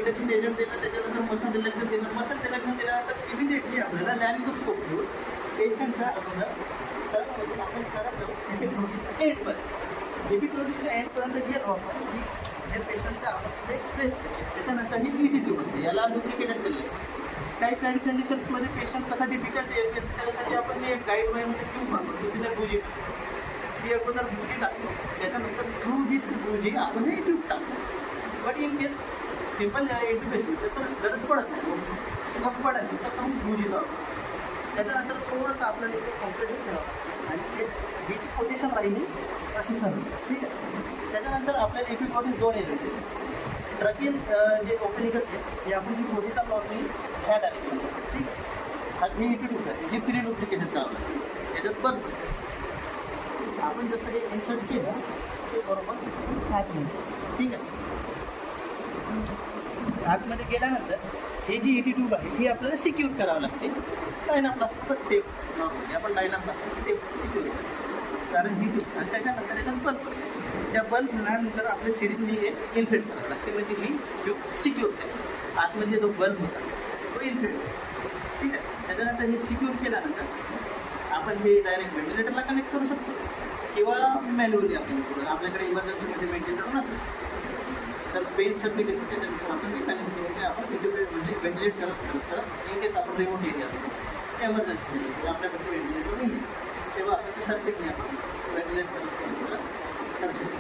Induction agent दिलं, त्याच्यानंतर muscle रिलॅक्शन दिलं. मसल रिलॅक्शन दिल्यानंतर इमिडिएटली आपल्याला लॅरिंगोस्कोप घेऊन पेशंटच्या अगोदर टर्ममधून आपण सरळ जाऊ एपिग्लोटिसच्या एंडपर्यंत. एपिग्लोटिसच्या एंडपर्यंत गेलो आपण की जे पेशंटचं आपण ते प्रेस करतो. त्याच्यानंतर ही ईटी ट्यूब असते, याला लुब्रिकेटेड केलेलं असते. काही कंडिशन्समध्ये पेशंट कसा डिफिकल्ट एरिया असते त्याच्यासाठी आपण एक गाईड वायरमध्ये ट्यूब वापरतो, तिला बुजी ती अगोदर बुजी टाकतो. त्याच्यानंतर थ्रू दिस बुजी आपण हे ट्यूब टाकतो. बट इन केस सिम्पल इंट्युबेशनचं तर गरज पडत नाही, मग पडत तर मग बुजीचा वापर. त्याच्यानंतर थोडंसं आपल्याला इथे कॉम्प्रेशन करावं आणि ते बीची पोझिशन राहिली अशी सर्व, ठीक आहे. त्याच्यानंतर आपल्याला एपिग्लोटिस 2 एरिया दिसते. ट्रकिन जे ओपनिंग असते हे आपण ही पोझिशन नॉर्मली ह्या डायरेक्शनला, ठीक आहे. हा ही इथे टूब आहे, हे प्री लुब्रिकेटेड करावं लागतं. याच्यात बल्ब असते. आपण जसं हे इन्सर्ट केलं ते बरोबर आतमध्ये, ठीक आहे. आतमध्ये गेल्यानंतर हे जी इटी ट्यूब आहे ही आपल्याला सिक्युअर करावं लागते डायनाप्लास्टिक टेप. नॉर्मली आपण डायनाप्लास्टिक टेप सिक्युअर करतो कारण ही ट्यूब. आणि त्याच्यानंतर याच्यात बल्ब असते. त्या बल्बनंतर आपल्या सिरिंजनी हे इन्फेक्ट करावं लागते, म्हणजे ही ट्यूब सिक्युअर आहे. आतमध्ये जो बल्ब होता तो इन्फेक्ट होतो, ठीक आहे. त्याच्यानंतर हे सिक्युअर केल्यानंतर आपण हे डायरेक्ट व्हेंटिलेटरला कनेक्ट करू शकतो किंवा मॅन्युअली आपण करू. आपल्याकडे इमर्जन्सीमध्ये व्हेंटिलेटर नसेल तर पेन सबमिट येतो, त्याच्यानुसार आपण ते कनेक्ट करून आपण इंटिग्रेट म्हणजे व्हेंटिलेट करत इन केस आपण रिमोट एरिया एमर्जन्सी आपल्यापासून व्हेंटिलेटर नाही तेव्हा आपण ते सर्टिफिकेटने आपण व्हेंटिलेट कन्सेप्ट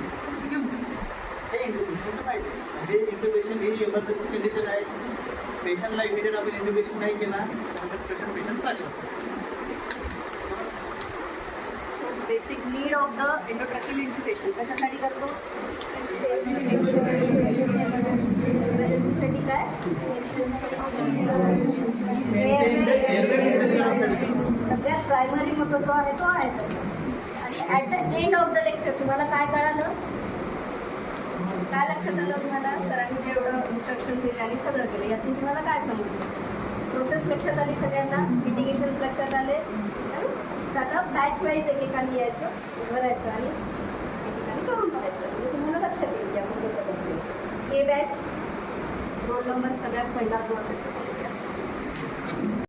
घेऊन हे इंट्युबेशनचं फायदे. म्हणजे इंट्युबेशन ही इमर्जन्सी कंडिशन आहे, पेशंटला इमिडिएट आपण इंट्युबेशन नाही केला तर पेशंट त्रास होतो. बेसिक नीड ऑफ द एंडोट्रॅकियल इंट्युबेशन कशासाठी करतो? इमर्जन्सीसाठी काय? सगळ्यात प्रायमरी मोटो जो आहे तो आहे. आणि at the end of the lecture तुम्हाला काय कळालं? काय लक्षात आलं तुम्हाला? सरांनी जेवढं इन्स्ट्रक्शन दिले आणि सगळं केलं यातून तुम्हाला काय समजलं? प्रोसेस लक्षात आली सगळ्यांना? मिटिगेशन्स लक्षात आले? आता बॅच वाईज एकेकाने यायचं, भरायचं आणि एकेकाने करून भरायचं. म्हणजे तुम्हाला लक्षात येईल की आपण कसं करतो. ए बॅच रोल नंबर सगळ्यात पहिला जो असेल